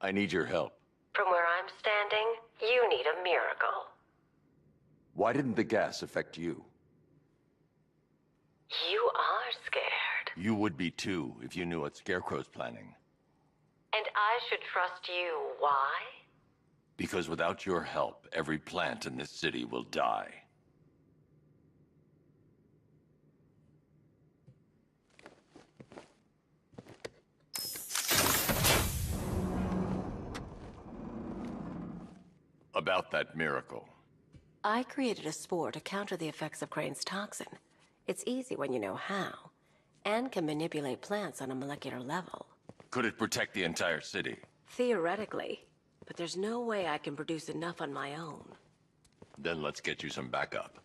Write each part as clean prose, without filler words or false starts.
I need your help. From where I'm standing, you need a miracle. Why didn't the gas affect you? You are scared. You would be too, if you knew what Scarecrow's planning. And I should trust you. Why? Because without your help, every plant in this city will die. About that miracle. I created a spore to counter the effects of Crane's toxin. It's easy when you know how, and can manipulate plants on a molecular level. Could it protect the entire city? Theoretically, but there's no way I can produce enough on my own. Then let's get you some backup.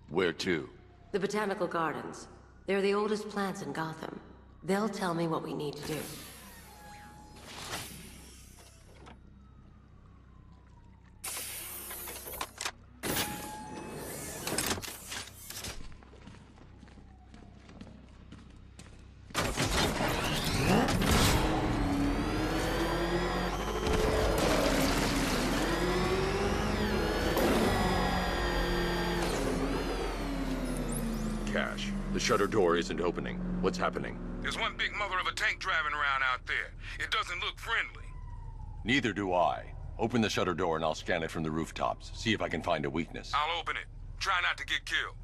Where to? The Botanical Gardens. They're the oldest plants in Gotham. They'll tell me what we need to do. Cash. The shutter door isn't opening. What's happening? There's one big mother of a tank driving around out there. It doesn't look friendly. Neither do I. Open the shutter door and I'll scan it from the rooftops. See if I can find a weakness. I'll open it. Try not to get killed.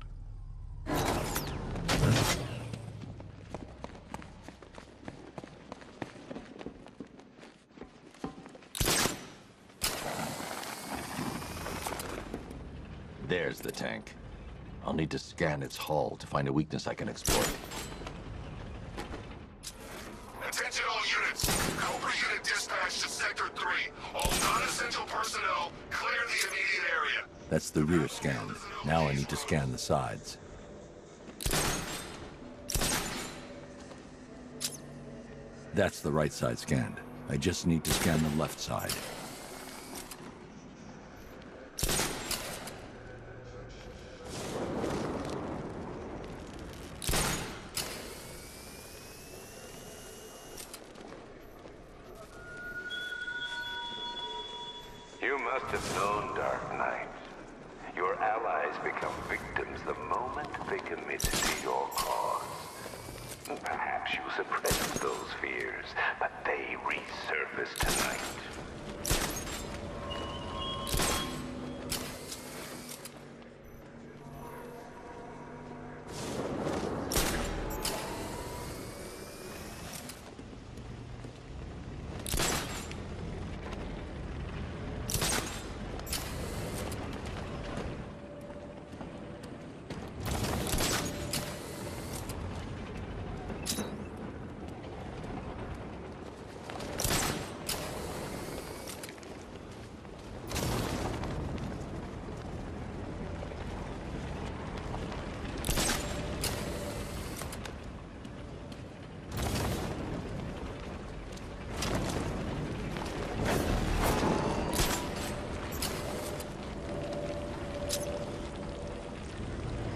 There's the tank. I'll need to scan its hull to find a weakness I can exploit. Attention all units! Cobra unit dispatched to Sector 3. All non-essential personnel, clear the immediate area. That's the rear scan. Now I need to scan the sides. That's the right side scanned. I just need to scan the left side. You must have known, Dark Knight. Your allies become victims the moment they commit to your cause. Perhaps you suppressed those fears, but they resurface tonight.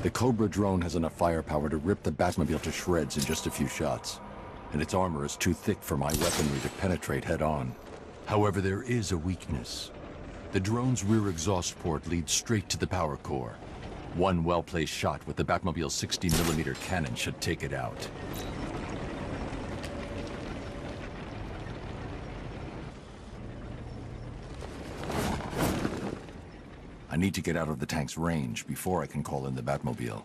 The Cobra drone has enough firepower to rip the Batmobile to shreds in just a few shots, and its armor is too thick for my weaponry to penetrate head-on. However, there is a weakness. The drone's rear exhaust port leads straight to the power core. One well-placed shot with the Batmobile's 60mm cannon should take it out. I need to get out of the tank's range before I can call in the Batmobile.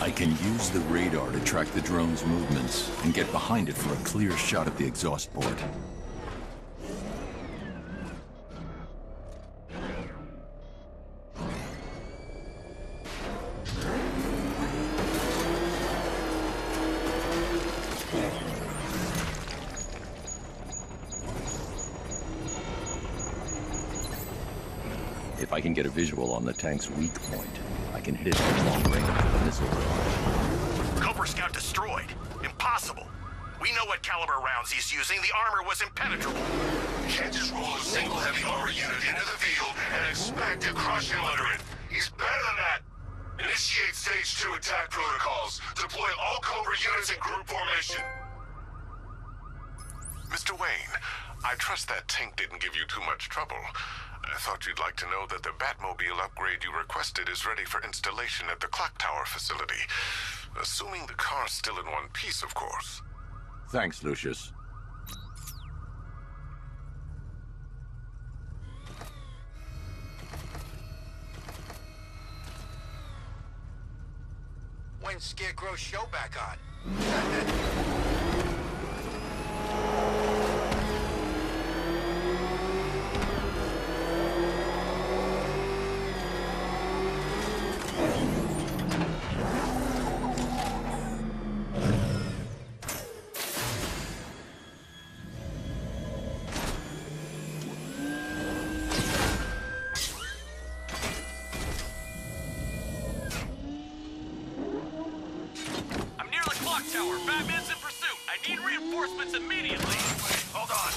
I can use the radar to track the drone's movements and get behind it for a clear shot at the exhaust port. If I can get a visual on the tank's weak point, I can hit it at long range with a missile barrage. Cobra Scout destroyed. Impossible. We know what caliber rounds he's using. The armor was impenetrable. You can't just roll a single heavy armor unit into the field and expect to crush him under it. He's better than that. Initiate Stage 2 attack protocols. Deploy all Cobra units in group formation. Mr. Wayne, I trust that tank didn't give you too much trouble. I thought you'd like to know that the Batmobile upgrade you requested is ready for installation at the Clock Tower facility. Assuming the car's still in one piece, of course. Thanks, Lucius. When's Scarecrow's show back on? Tower. Batman's in pursuit. I need reinforcements immediately. Hold on.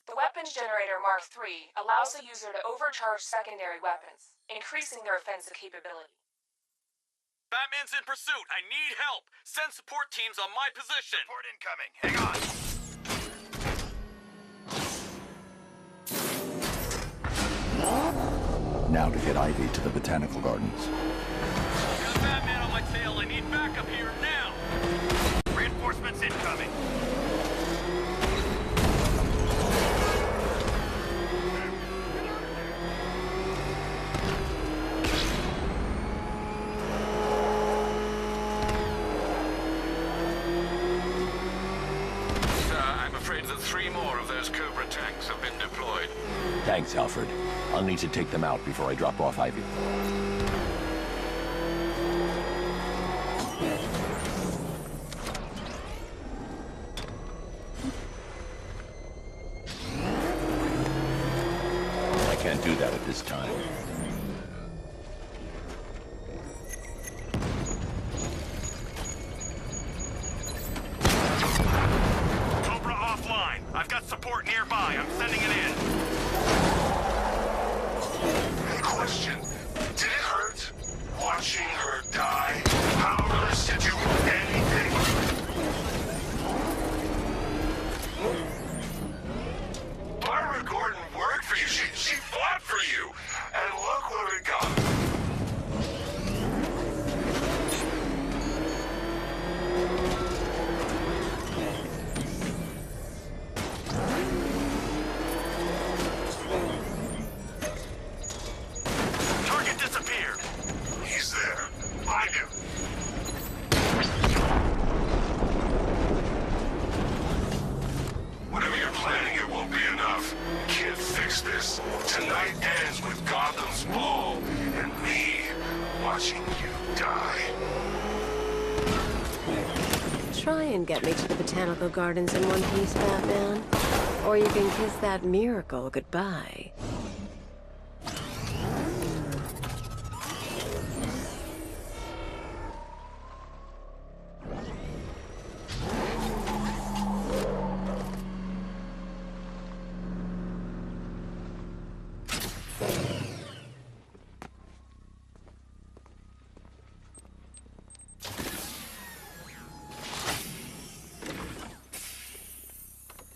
The Weapons Generator Mark III allows the user to overcharge secondary weapons, increasing their offensive capability. Batman's in pursuit. I need help. Send support teams on my position. Support incoming. Hang on. Now to get Ivy to the Botanical Gardens. Got Batman on my tail. I need backup here now. Reinforcements incoming. I'm afraid that 3 more of those Cobra tanks have been deployed. Thanks, Alfred. I'll need to take them out before I drop off Ivy. I can't do that at this time. Cobra offline. I've got support nearby. I'm sending it in. Hey, question. Did it hurt watching her die? Powerless to do anything? Barbara Gordon worked for you. She fought for you. And look where it got. Target disappeared. He's there. Find him. Whatever you're planning, it won't be enough. Can't fix this. Tonight ends with Gotham's ball and me watching you die. Try and get me to the Botanical Gardens in one piece, Batman. Or you can kiss that miracle goodbye.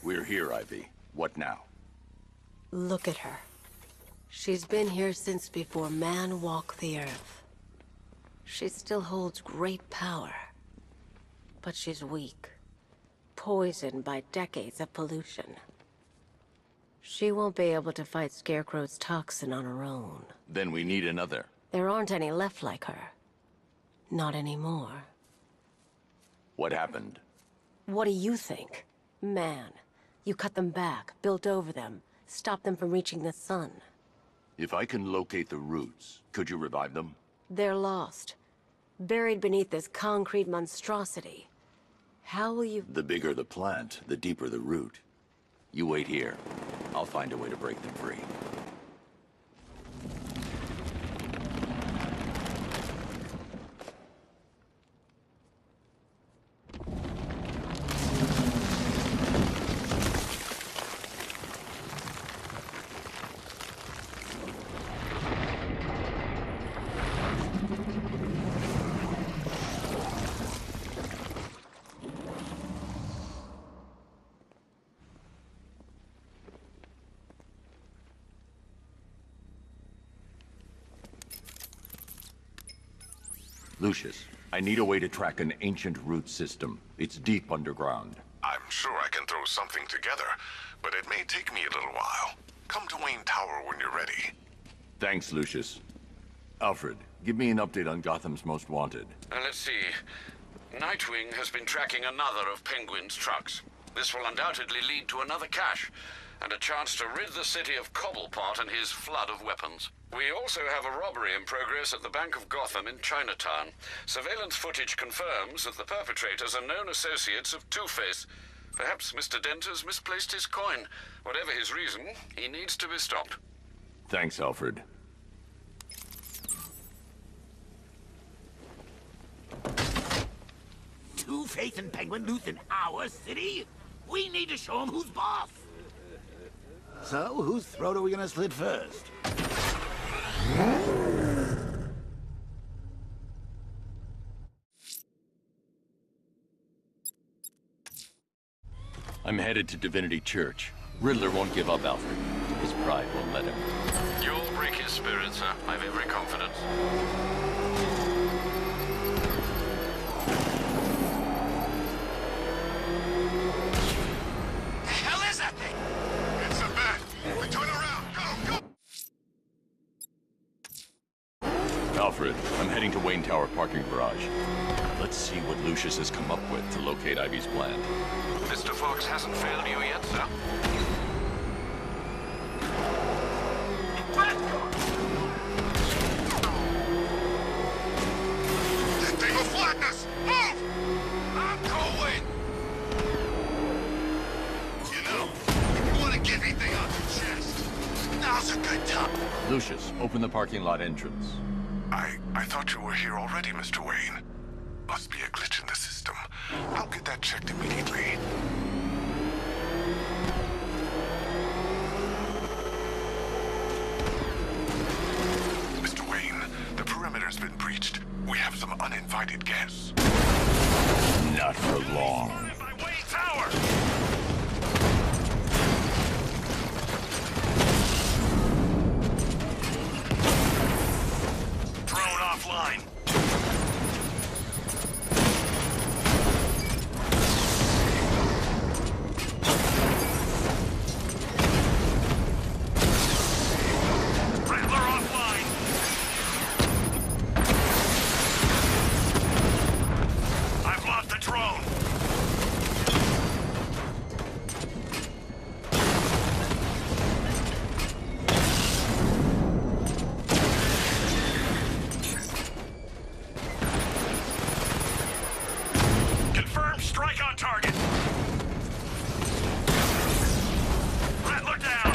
We're here, Ivy. What now? Look at her. She's been here since before man walked the earth. She still holds great power. But she's weak. Poisoned by decades of pollution. She won't be able to fight Scarecrow's toxin on her own. Then we need another. There aren't any left like her. Not anymore. What happened? What do you think? Man. You cut them back, built over them, stopped them from reaching the sun. If I can locate the roots, could you revive them? They're lost. Buried beneath this concrete monstrosity. How will you... The bigger the plant, the deeper the root. You wait here. I'll find a way to break them free. Lucius, I need a way to track an ancient root system. It's deep underground. I'm sure I can throw something together, but it may take me a little while. Come to Wayne Tower when you're ready. Thanks, Lucius. Alfred, give me an update on Gotham's Most Wanted. Let's see. Nightwing has been tracking another of Penguin's trucks. This will undoubtedly lead to another cache, and a chance to rid the city of Cobblepot and his flood of weapons. We also have a robbery in progress at the Bank of Gotham in Chinatown. Surveillance footage confirms that the perpetrators are known associates of Two-Face. Perhaps Mr. Dent has misplaced his coin. Whatever his reason, he needs to be stopped. Thanks, Alfred. Two-Face and Penguin loose in our city? We need to show them who's boss. So, whose throat are we gonna slit first? I'm headed to Divinity Church. Riddler won't give up, Alfred. His pride won't let him. You'll break his spirit, sir. I've every confidence. The hell is that thing? It's a bat. We turn around. Go, go. Alfred, I'm heading to Wayne Tower parking garage. Let's see what Lucius has come up with to locate Ivy's plant. Mr. Fox hasn't failed you yet, sir? That thing will flatten us. Move! I'm going. You know, if you want to get anything off your chest, now's a good time. Lucius, open the parking lot entrance. I thought you were here already, Mr. Wayne. Must be a glitch in the system. I'll get that checked immediately. Mr. Wayne, the perimeter's been breached. We have some uninvited guests. Not for long. By Wayne Tower! Drone offline. Rattler offline. I've lost the drone. Confirmed strike on target. Rattler down.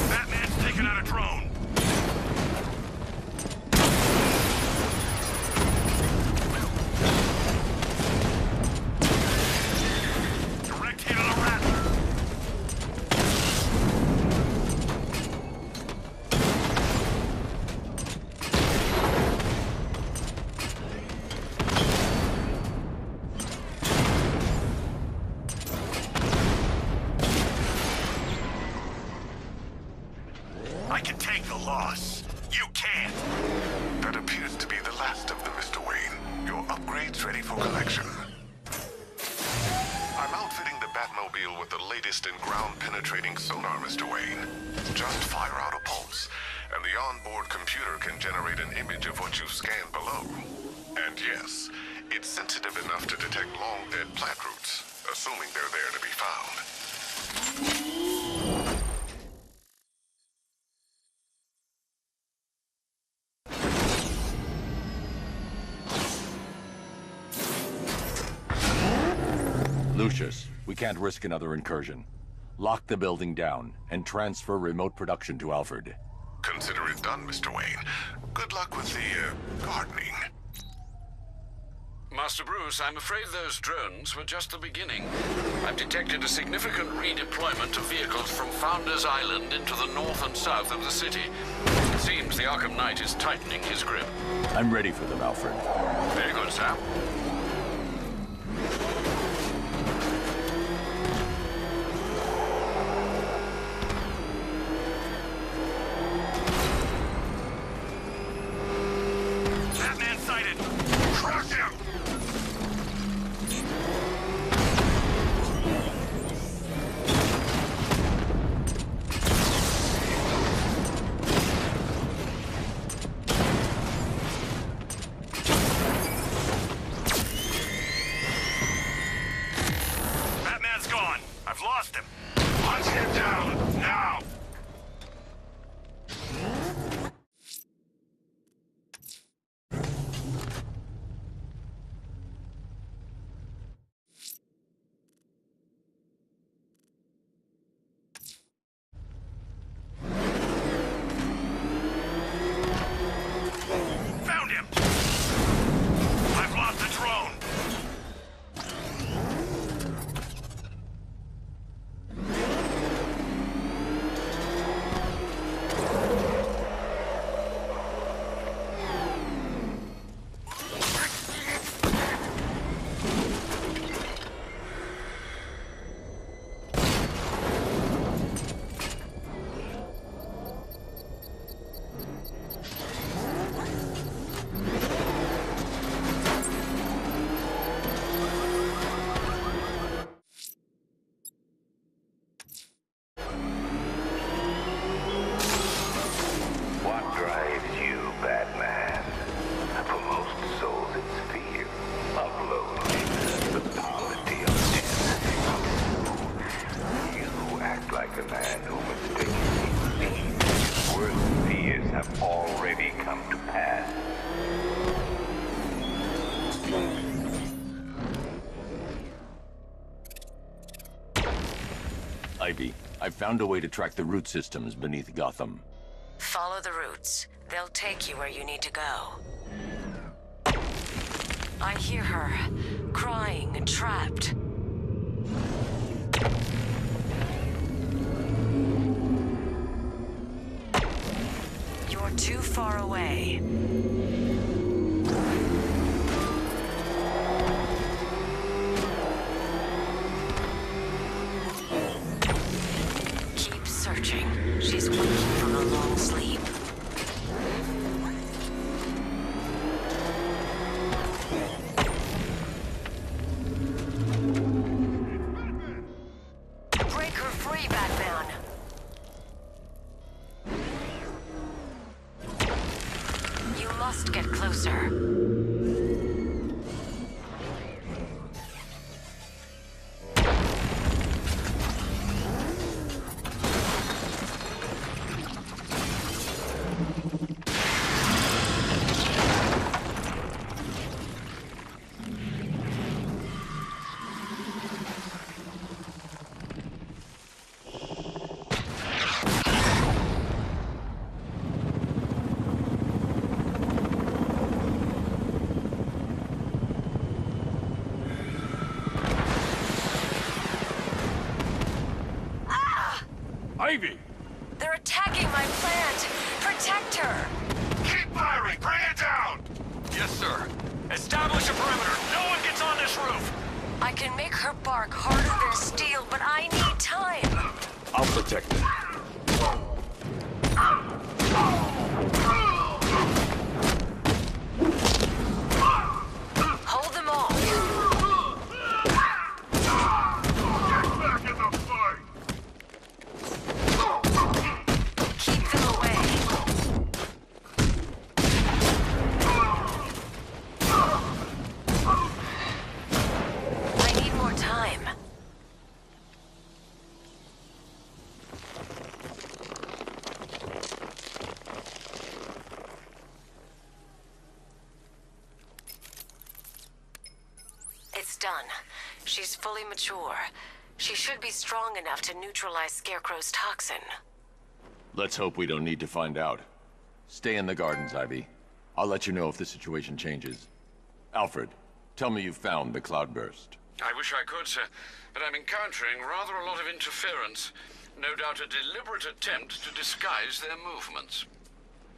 Batman's taking out a drone. Direct hit on a Rattler. I can take the loss. You can't. That appears to be the last of them, Mr. Wayne. Your upgrade's ready for collection. I'm outfitting the Batmobile with the latest in ground-penetrating sonar, Mr. Wayne. Just fire out a pulse, and the onboard computer can generate an image of what you scan below. And yes, it's sensitive enough to detect long-dead plant roots, assuming they're there to be found. suspicious. We can't risk another incursion. Lock the building down and transfer remote production to Alfred. Consider it done, Mr. Wayne. Good luck with the, gardening. Master Bruce, I'm afraid those drones were just the beginning. I've detected a significant redeployment of vehicles from Founders Island into the north and south of the city. It seems the Arkham Knight is tightening his grip. I'm ready for them, Alfred. Very good, sir. Batman sighted! Crush him! Batman's gone. I've lost him. Hunt him down, now! Found him! I've lost the drone! What drives you, Batman? For most souls, it's fear of loneliness, the poverty of sin. You act like a man who mistakenly believes his worst fears have already come to pass. Ivy, I've found a way to track the root systems beneath Gotham. Follow the roots. They'll take you where you need to go. I hear her, crying and trapped. You're too far away. Keep searching. She's waking from a long sleep. Break her free, Batman! You must get closer. Ivy! They're attacking my plant! Protect her! Keep firing! Bring it down! Yes, sir. Establish a perimeter. No one gets on this roof. I can make her bark harder than steel, but I need time! I'll protect them. Hold them off! Get back in the fight! Keep them away! I need more time. It's done. She's fully mature. She should be strong enough to neutralize Scarecrow's toxin. Let's hope we don't need to find out. Stay in the gardens, Ivy. I'll let you know if the situation changes. Alfred, tell me you found the cloudburst. I wish I could, sir, but I'm encountering rather a lot of interference. No doubt a deliberate attempt to disguise their movements.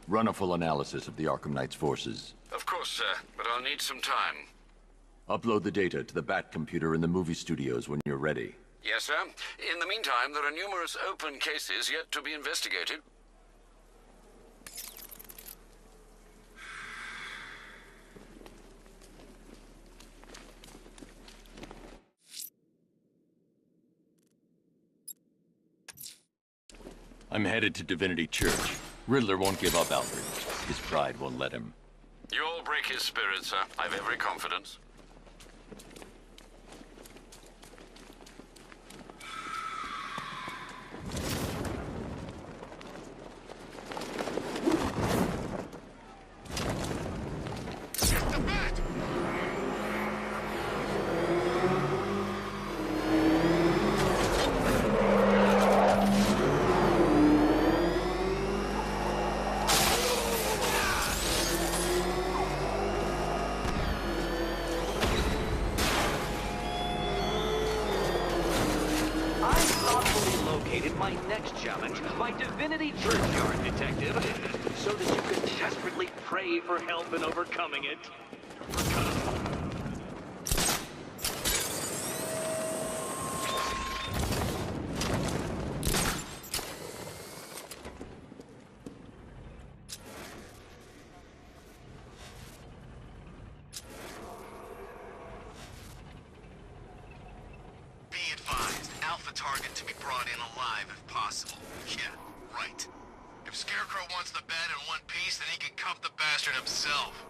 Run a full analysis of the Arkham Knight's forces. Of course, sir, but I'll need some time. Upload the data to the Bat computer in the movie studios when you're ready. Yes, sir. In the meantime, there are numerous open cases yet to be investigated. I'm headed to Divinity Church. Riddler won't give up, Alfred. His pride won't let him. You'll break his spirit, sir. I've every confidence. My next challenge, my Divinity Churchyard detective, so that you could desperately pray for help in overcoming it. Target to be brought in alive if possible. Yeah, right. If Scarecrow wants the bat in one piece, then he can cuff the bastard himself.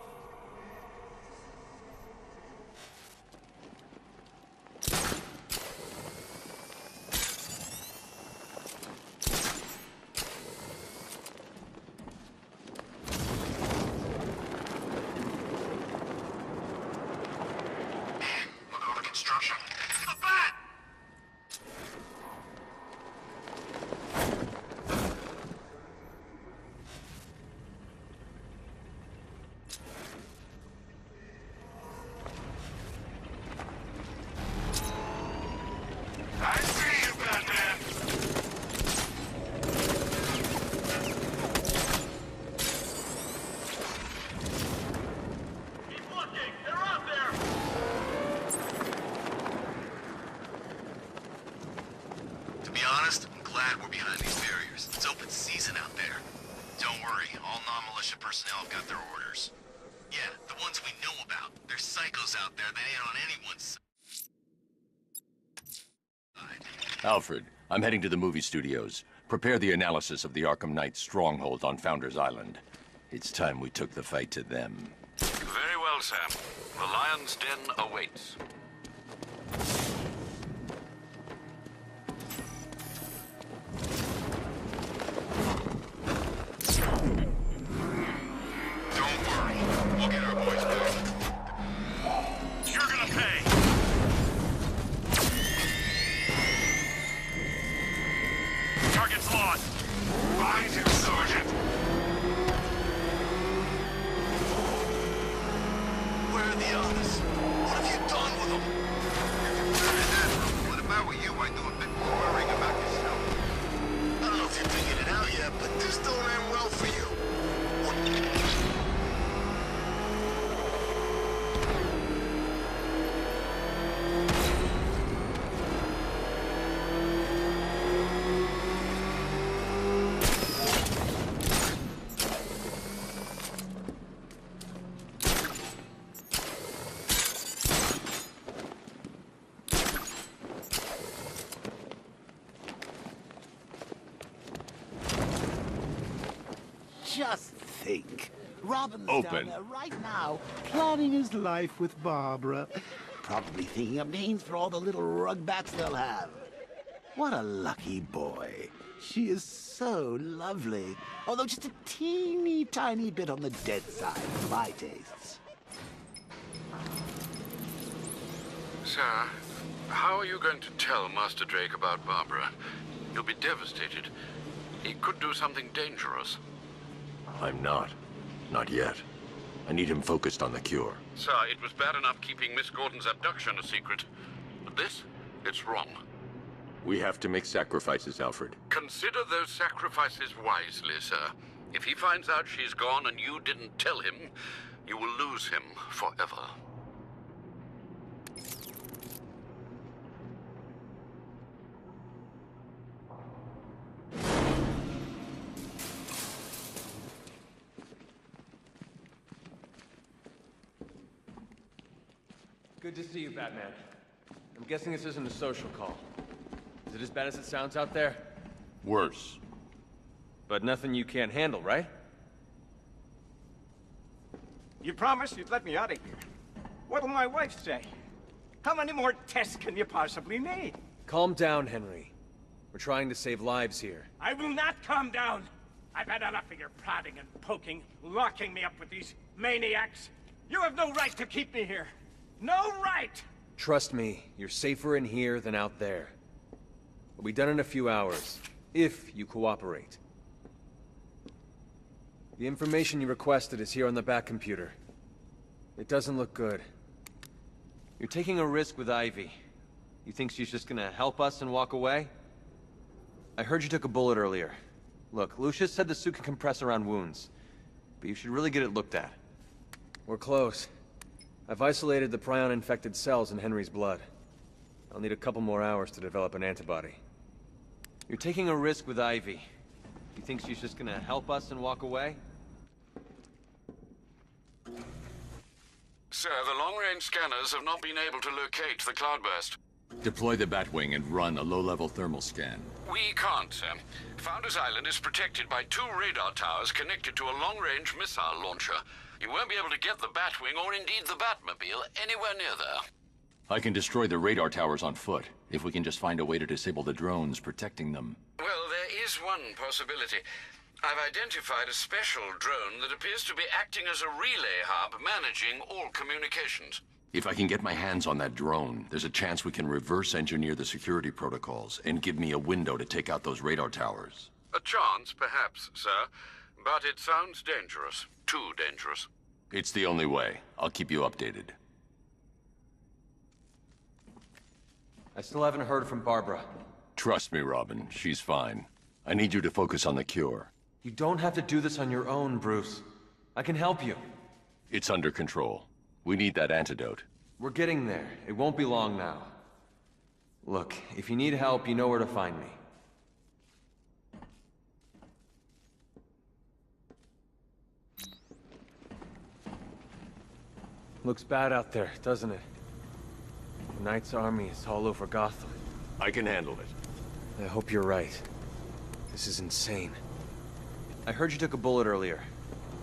Man, look over construction. The bat! To be honest, I'm glad we're behind these barriers. It's open season out there. Don't worry, all non-militia personnel have got their orders. Yeah, the ones we know about. There's psychos out there that ain't on anyone's side. Alfred, I'm heading to the movie studios. Prepare the analysis of the Arkham Knight's stronghold on Founders Island. It's time we took the fight to them. Very well, Sam. The Lion's Den awaits. Don't worry, we'll get our boys back. You're gonna pay! Target's lost! Find him, Sergeant! Where are the others? What have you done with them? What if I were you, I'd do a bit more worrying about yourself. I don't know if you've figured it out yet, but this don't end well for you. Just think. Robin's Open. down there right now, planning his life with Barbara. Probably thinking of names for all the little rugbats they'll have. What a lucky boy. She is so lovely. Although just a teeny tiny bit on the dead side for my tastes. Sir, How are you going to tell Master Drake about Barbara? He'll be devastated. He could do something dangerous. I'm not. Not yet. I need him focused on the cure. Sir, it was bad enough keeping Miss Gordon's abduction a secret. But this? It's wrong. We have to make sacrifices, Alfred. Consider those sacrifices wisely, sir. If he finds out she's gone and you didn't tell him, you will lose him forever. Good to see you, Batman. I'm guessing this isn't a social call. Is it as bad as it sounds out there? Worse. But nothing you can't handle, right? You promised you'd let me out of here. What'll my wife say? How many more tests can you possibly need? Calm down, Henry. We're trying to save lives here. I will not calm down. I've had enough of your prodding and poking, locking me up with these maniacs. You have no right to keep me here. No right! Trust me, you're safer in here than out there. We'll be done in a few hours, if you cooperate. The information you requested is here on the back computer. It doesn't look good. You're taking a risk with Ivy. You think she's just gonna help us and walk away? I heard you took a bullet earlier. Look, Lucius said the suit can compress around wounds, but you should really get it looked at. We're close. I've isolated the prion-infected cells in Henry's blood. I'll need a couple more hours to develop an antibody. You're taking a risk with Ivy. You think she's just gonna help us and walk away? Sir, the long-range scanners have not been able to locate the cloudburst. Deploy the Batwing and run a low-level thermal scan. We can't, sir. Founders Island is protected by 2 radar towers connected to a long-range missile launcher. You won't be able to get the Batwing, or indeed the Batmobile, anywhere near there. I can destroy the radar towers on foot, if we can just find a way to disable the drones protecting them. Well, there is one possibility. I've identified a special drone that appears to be acting as a relay hub managing all communications. If I can get my hands on that drone, there's a chance we can reverse engineer the security protocols and give me a window to take out those radar towers. A chance, perhaps, sir. But it sounds dangerous. Too dangerous. It's the only way. I'll keep you updated. I still haven't heard from Barbara. Trust me, Robin. She's fine. I need you to focus on the cure. You don't have to do this on your own, Bruce. I can help you. It's under control. We need that antidote. We're getting there. It won't be long now. Look, if you need help, you know where to find me. Looks bad out there, doesn't it? The Knight's army is all over Gotham. I can handle it. I hope you're right. This is insane. I heard you took a bullet earlier.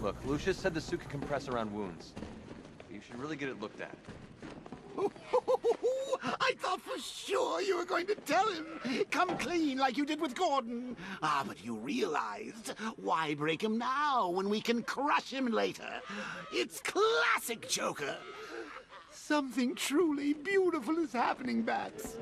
Look, Lucius said the suit can compress around wounds. But you should really get it looked at. I thought for sure you were going to tell him. Come clean like you did with Gordon. Ah, but you realized. Why break him now when we can crush him later? It's classic Joker. Something truly beautiful is happening, Bats.